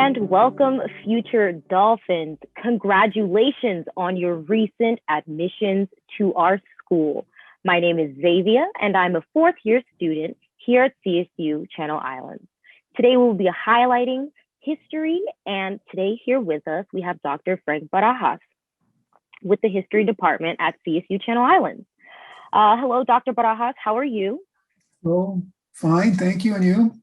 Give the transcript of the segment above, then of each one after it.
and welcome, future Dolphins. Congratulations on your recent admissions to our school. My name is Xavier, and I'm a fourth year student here at CSU Channel Islands. Today, we'll be highlighting history, and today here with us, we have Dr. Frank Barajas with the History Department at CSU Channel Islands. Hello, Dr. Barajas, how are you? Oh, fine, thank you, and you?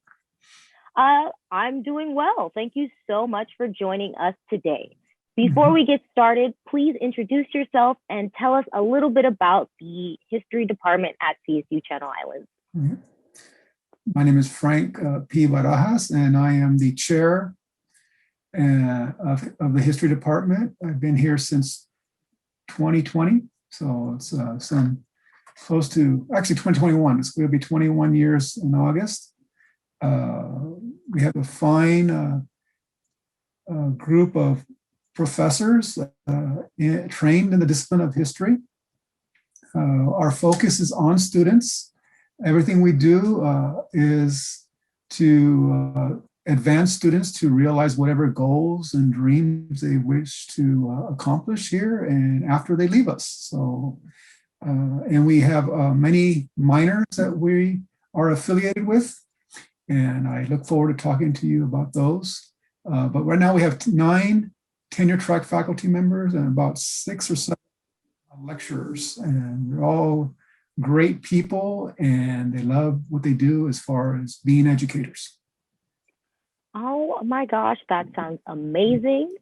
I'm doing well. Thank you so much for joining us today. Before we get started, please introduce yourself and tell us a little bit about the History Department at CSU Channel Islands. My name is Frank P. Barajas, and I am the chair of the History Department. I've been here since 2020, so it's some close to, actually 2021. It's going to be 21 years in August. We have a fine group of professors trained in the discipline of history. Our focus is on students. Everything we do is to advance students to realize whatever goals and dreams they wish to accomplish here and after they leave us. So, and we have many minors that we are affiliated with, and I look forward to talking to you about those. But right now we have 9 tenure-track faculty members and about 6 or 7 lecturers, and they're all great people, and they love what they do as far as being educators. Oh my gosh, that sounds amazing.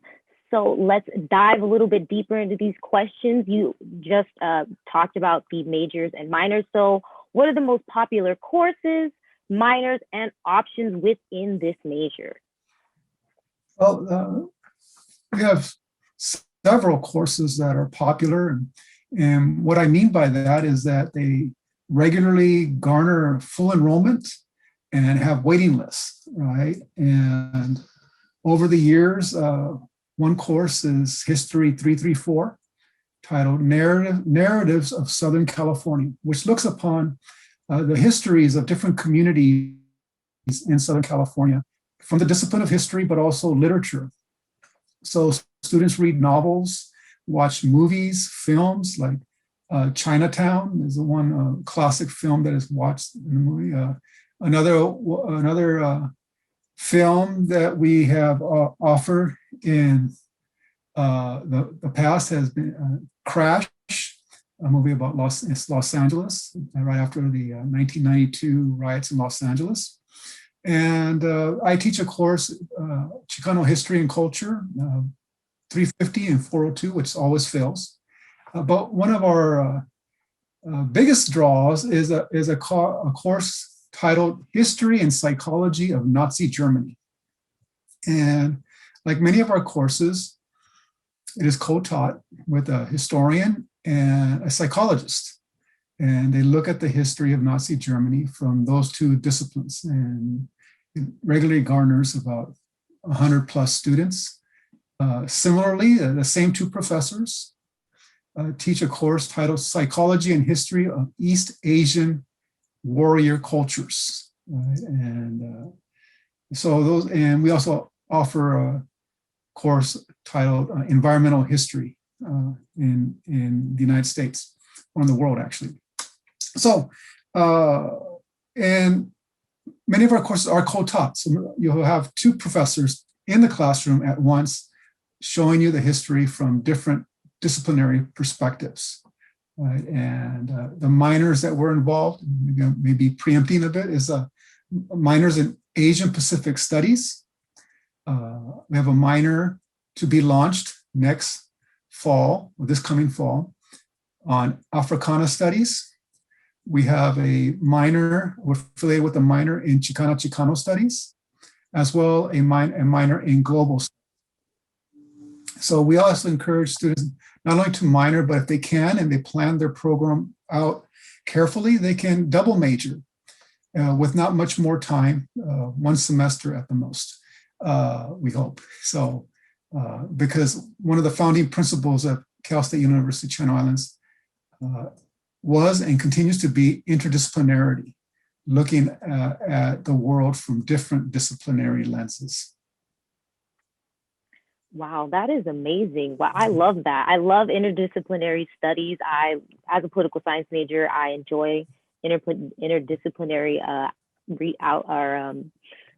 So let's dive a little bit deeper into these questions. You just talked about the majors and minors. So what are the most popular courses, minors, and options within this major? Well, we have several courses that are popular, and what I mean by that is that they regularly garner full enrollment and have waiting lists, right? And over the years, one course is History 334, titled Narratives of Southern California, which looks upon the histories of different communities in Southern California from the discipline of history, but also literature. So students read novels, watch movies, films like Chinatown is the one classic film that is watched in the movie. Another film that we have offered in the past has been Crash, a movie about Los Angeles, right after the 1992 riots in Los Angeles. And I teach a course, Chicano History and Culture, 350 and 402, which always fails. But one of our biggest draws is a course titled History and Psychology of Nazi Germany. And like many of our courses, it is co-taught with a historian and a psychologist. And they look at the history of Nazi Germany from those two disciplines. And it regularly garners about 100 plus students. Similarly, the same 2 professors teach a course titled Psychology and History of East Asian Warrior Cultures. Right? And so those, and we also offer a course titled Environmental History in the United States, or in the world actually. So, and many of our courses are co-taught. So you'll have 2 professors in the classroom at once showing you the history from different disciplinary perspectives. Right? And the minors that were involved, maybe preempting a bit, is minors in Asian Pacific Studies. We have a minor to be launched next fall, or this coming fall, on Africana Studies. We have a minor, we're affiliated with a minor in Chicano Studies, as well a minor in Global Studies. So we also encourage students not only to minor, but if they can and they plan their program out carefully, they can double major with not much more time, 1 semester at the most, we hope. So, because one of the founding principles of Cal State University Channel Islands was and continues to be interdisciplinarity, looking at the world from different disciplinary lenses. Wow, that is amazing. Wow, I love that. I love interdisciplinary studies. As a political science major, I enjoy interdisciplinary out our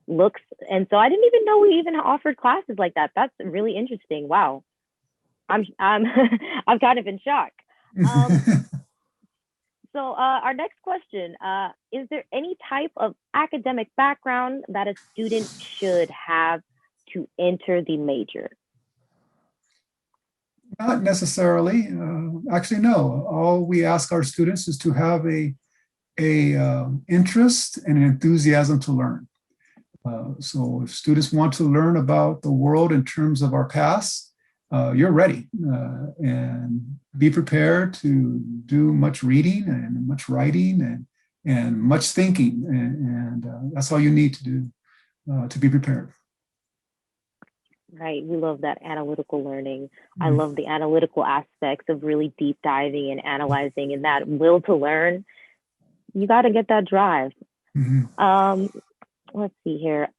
looks, and so I didn't even know we even offered classes like that. That's really interesting. Wow, I'm I'm kind of in shock. Um, so our next question: is there any type of academic background that a student should have to enter the major? Not necessarily. Actually, no. All we ask our students is to have a interest and an enthusiasm to learn. So if students want to learn about the world in terms of our past, you're ready, and be prepared to do much reading and much writing and much thinking. And that's all you need to do to be prepared. Right. We love that analytical learning. I love the analytical aspects of really deep diving and analyzing, and that will to learn. You got to get that drive. Mm-hmm. Let's see here.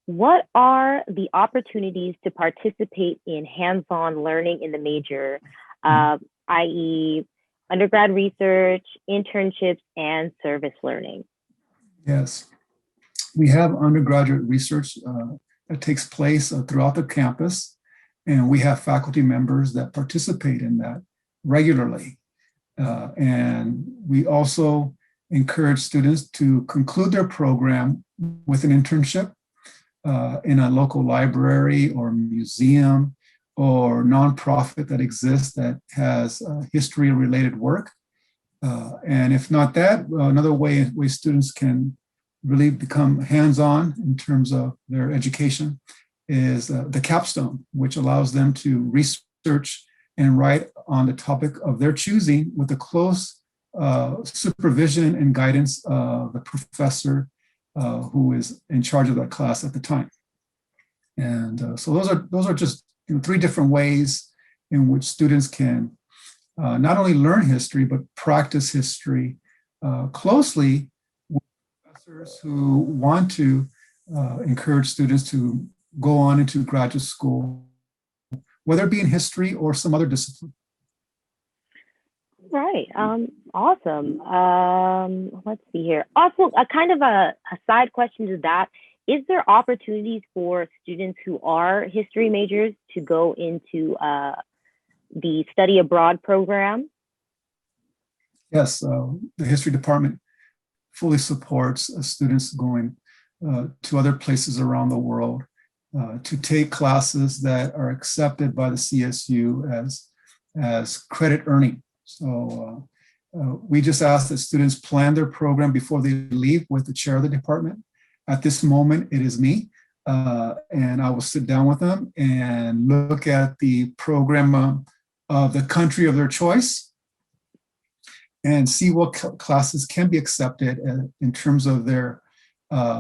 What are the opportunities to participate in hands-on learning in the major, i.e., undergrad research, internships, and service learning? Yes, we have undergraduate research that takes place throughout the campus, and we have faculty members that participate in that regularly. And we also encourage students to conclude their program with an internship in a local library or museum or nonprofit that exists that has history-related work. And if not that, another way students can really become hands-on in terms of their education is the Capstone, which allows them to research and write on the topic of their choosing with the close supervision and guidance of the professor who is in charge of that class at the time. And so those are just three different ways in which students can not only learn history, but practice history closely with professors who want to encourage students to go on into graduate school, whether it be in history or some other discipline. Right. Awesome. Let's see here. Also, a kind of a side question to that. Is there opportunities for students who are history majors to go into the study abroad program? Yes, the history department fully supports students going to other places around the world to take classes that are accepted by the CSU as credit earning. So we just ask that students plan their program before they leave with the chair of the department. At this moment, it is me, and I will sit down with them and look at the program of the country of their choice and see what classes can be accepted in terms of their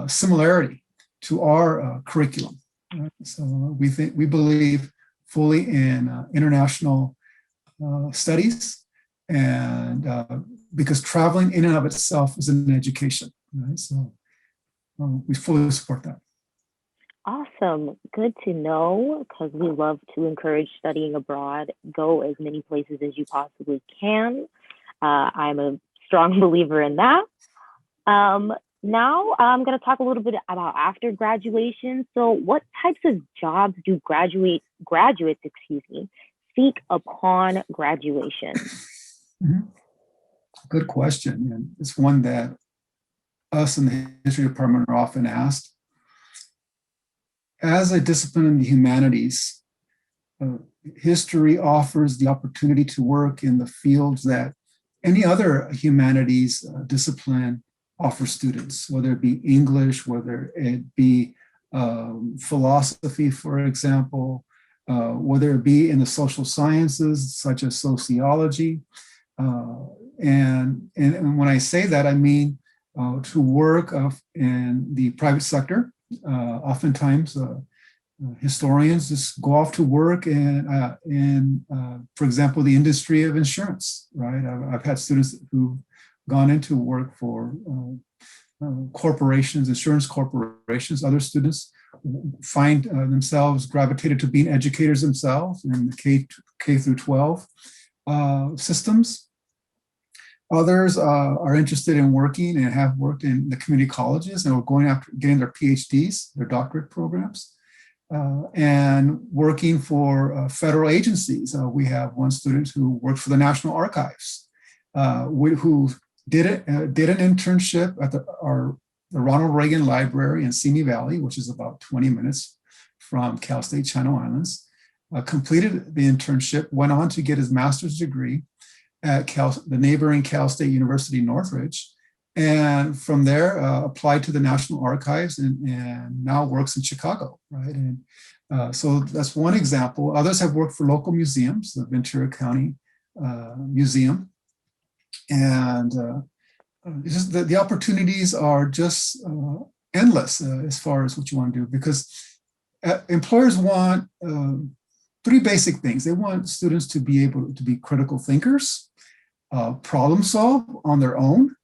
similarity to our curriculum. So we believe fully in international studies, and because traveling in and of itself is an education, right? So we fully support that. Awesome. Good to know, because we love to encourage studying abroad. Go as many places as you possibly can. I'm a strong believer in that. Now I'm going to talk a little bit about after graduation. So what types of jobs do graduates, seek upon graduation? Mm-hmm. Good question. And it's one that us in the history department are often asked. As a discipline in the humanities, history offers the opportunity to work in the fields that any other humanities discipline offers students, whether it be English, whether it be philosophy, for example, whether it be in the social sciences, such as sociology. And when I say that, I mean to work in the private sector. Oftentimes, historians just go off to work in for example, the industry of insurance, right? I've had students who've gone into work for corporations, insurance corporations. Other students find themselves gravitated to being educators themselves in the K through 12 systems. Others are interested in working and have worked in the community colleges and are going after getting their PhDs, their doctorate programs, and working for federal agencies. We have one student who worked for the National Archives, who did an internship at the Ronald Reagan Library in Simi Valley, which is about 20 minutes from Cal State Channel Islands, completed the internship, went on to get his master's degree at the neighboring Cal State University, Northridge, and from there applied to the National Archives and now works in Chicago, right? And so that's one example. Others have worked for local museums, the Ventura County Museum, and it's just the opportunities are just endless as far as what you want to do, because employers want three basic things. They want students to be able to be critical thinkers, problem solve on their own,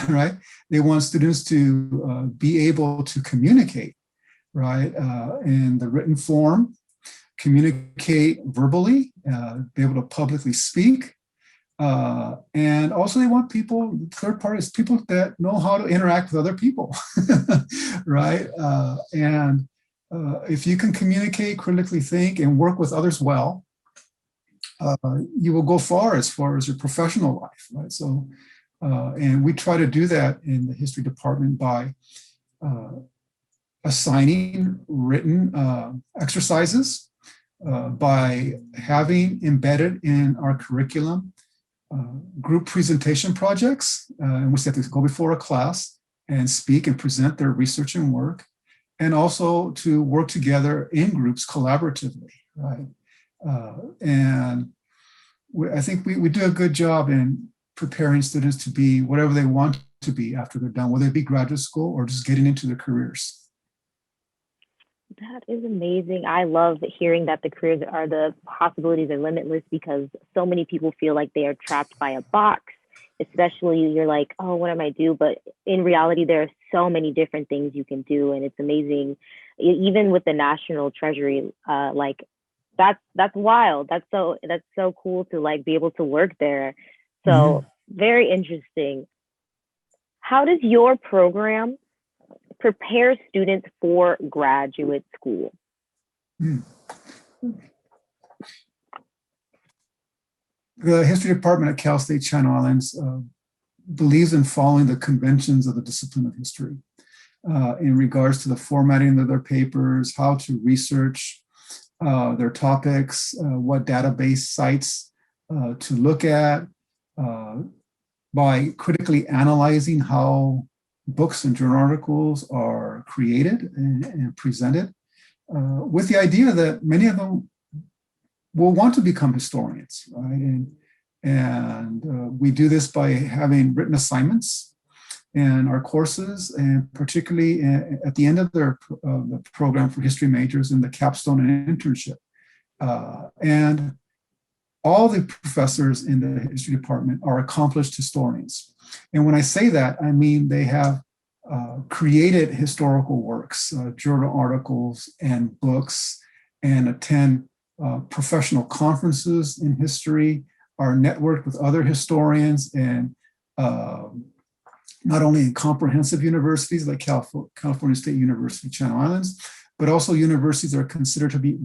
right? They want students to be able to communicate, right, in the written form, communicate verbally, be able to publicly speak. And also they want people, third parties, people that know how to interact with other people, right? And if you can communicate, critically think, and work with others well, you will go far as your professional life, right? So, and we try to do that in the history department by assigning written exercises, by having embedded in our curriculum group presentation projects in which they have to go before a class and speak and present their research and work, and also to work together in groups collaboratively, right? And I think we do a good job in preparing students to be whatever they want to be after they're done, whether it be graduate school or just getting into their careers. That is amazing. I love hearing that the possibilities are limitless, because so many people feel like they are trapped by a box, especially you're like, oh, what am I do? But in reality, there are so many different things you can do. And it's amazing. Even with the National Treasury, like that's wild. That's so cool to like be able to work there. So very interesting. How does your program prepare students for graduate school? The history department at Cal State Channel Islands believes in following the conventions of the discipline of history in regards to the formatting of their papers, how to research their topics, what database sites to look at, by critically analyzing how books and journal articles are created and presented, with the idea that many of them will want to become historians, right? And we do this by having written assignments in our courses, and particularly at the end of the program for history majors in the Capstone and Internship. And all the professors in the history department are accomplished historians. And when I say that, I mean they have created historical works, journal articles and books, and attend professional conferences in history, are networked with other historians, and not only in comprehensive universities like California State University, Channel Islands, but also universities that are considered to be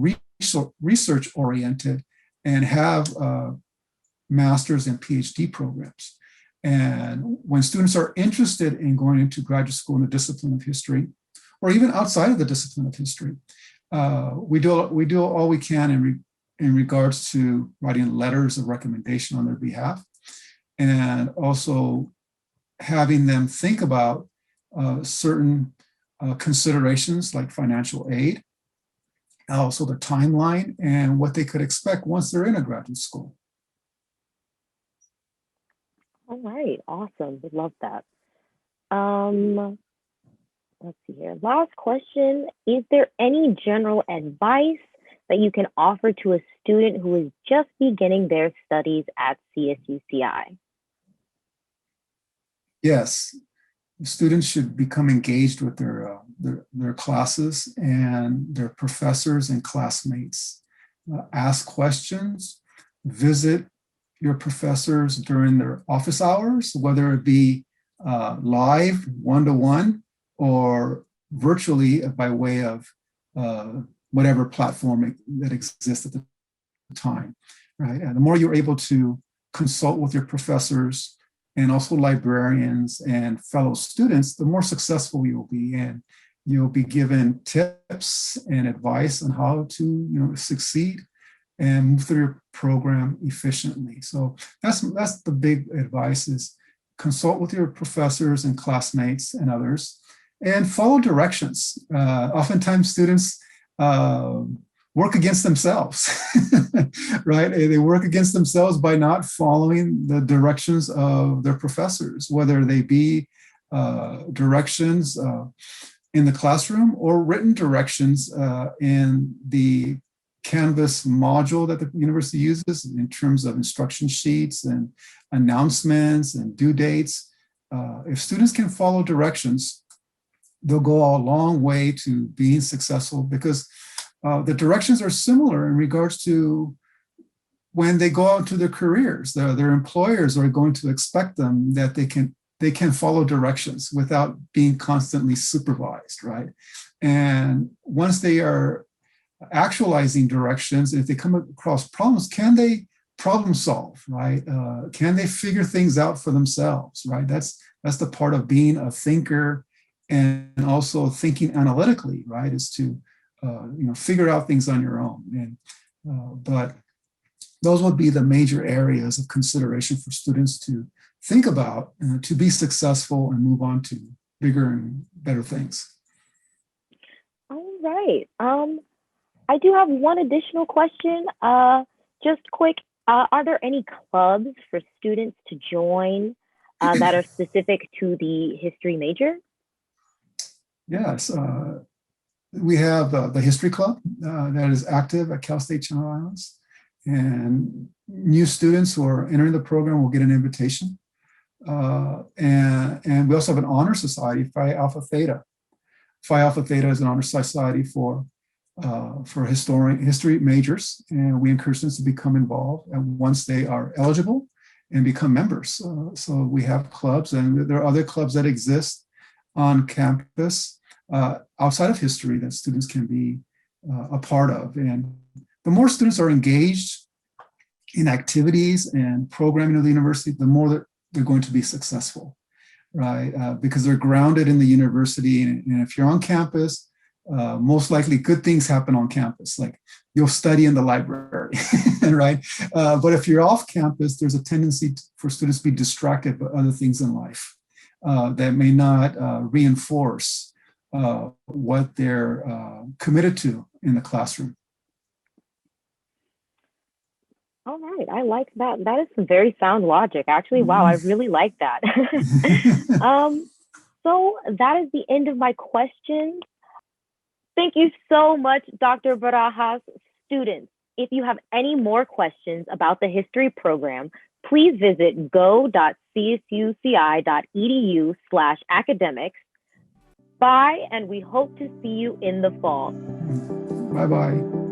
research-oriented and have master's and PhD programs. And when students are interested in going into graduate school in the discipline of history, or even outside of the discipline of history, we do all we can in regards to writing letters of recommendation on their behalf, and also having them think about certain considerations like financial aid, also the timeline and what they could expect once they're in a graduate school. All right, awesome. We love that. Let's see here. Last question. Is there any general advice that you can offer to a student who is just beginning their studies at CSUCI? Yes, students should become engaged with their their classes and their professors and classmates. Ask questions, visit your professors during their office hours, whether it be live, one-to-one, or virtually by way of whatever platform that exists at the time, right? And the more you're able to consult with your professors and also librarians and fellow students, the more successful you will be, and you'll be given tips and advice on how to, succeed and move through your program efficiently. So that's the big advice: is consult with your professors and classmates and others, and follow directions. Oftentimes students work against themselves, right? They work against themselves by not following the directions of their professors, whether they be directions in the classroom or written directions in the Canvas module that the university uses in terms of instruction sheets and announcements and due dates. If students can follow directions, they'll go a long way to being successful, because the directions are similar in regards to when they go out to their careers. Their employers are going to expect them that they can follow directions without being constantly supervised, right? And once they are actualizing directions, if they come across problems, can they problem solve, right? Can they figure things out for themselves, right? That's the part of being a thinker, and also thinking analytically, right? Is to figure out things on your own. And but those would be the major areas of consideration for students to think about to be successful and move on to bigger and better things. All right. I do have one additional question. Just quick, are there any clubs for students to join that are specific to the history major? Yes. We have the History Club that is active at Cal State Channel Islands. And new students who are entering the program will get an invitation. And we also have an honor society, Phi Alpha Theta. Phi Alpha Theta is an honor society for history majors, and we encourage students to become involved and once they are eligible and become members. So we have clubs, and there are other clubs that exist on campus outside of history that students can be a part of. And the more students are engaged in activities and programming of the university, the more that they're going to be successful, right? Because they're grounded in the university. And if you're on campus, most likely good things happen on campus, like you'll study in the library, right? But if you're off campus, there's a tendency for students to be distracted by other things in life that may not reinforce what they're committed to in the classroom. All right, I like that. That is some very sound logic. Actually, wow, I really like that. So that is the end of my questions. Thank you so much, Dr. Barajas. Students, if you have any more questions about the history program, please visit go.csuci.edu/academics. Bye, and we hope to see you in the fall. Bye-bye.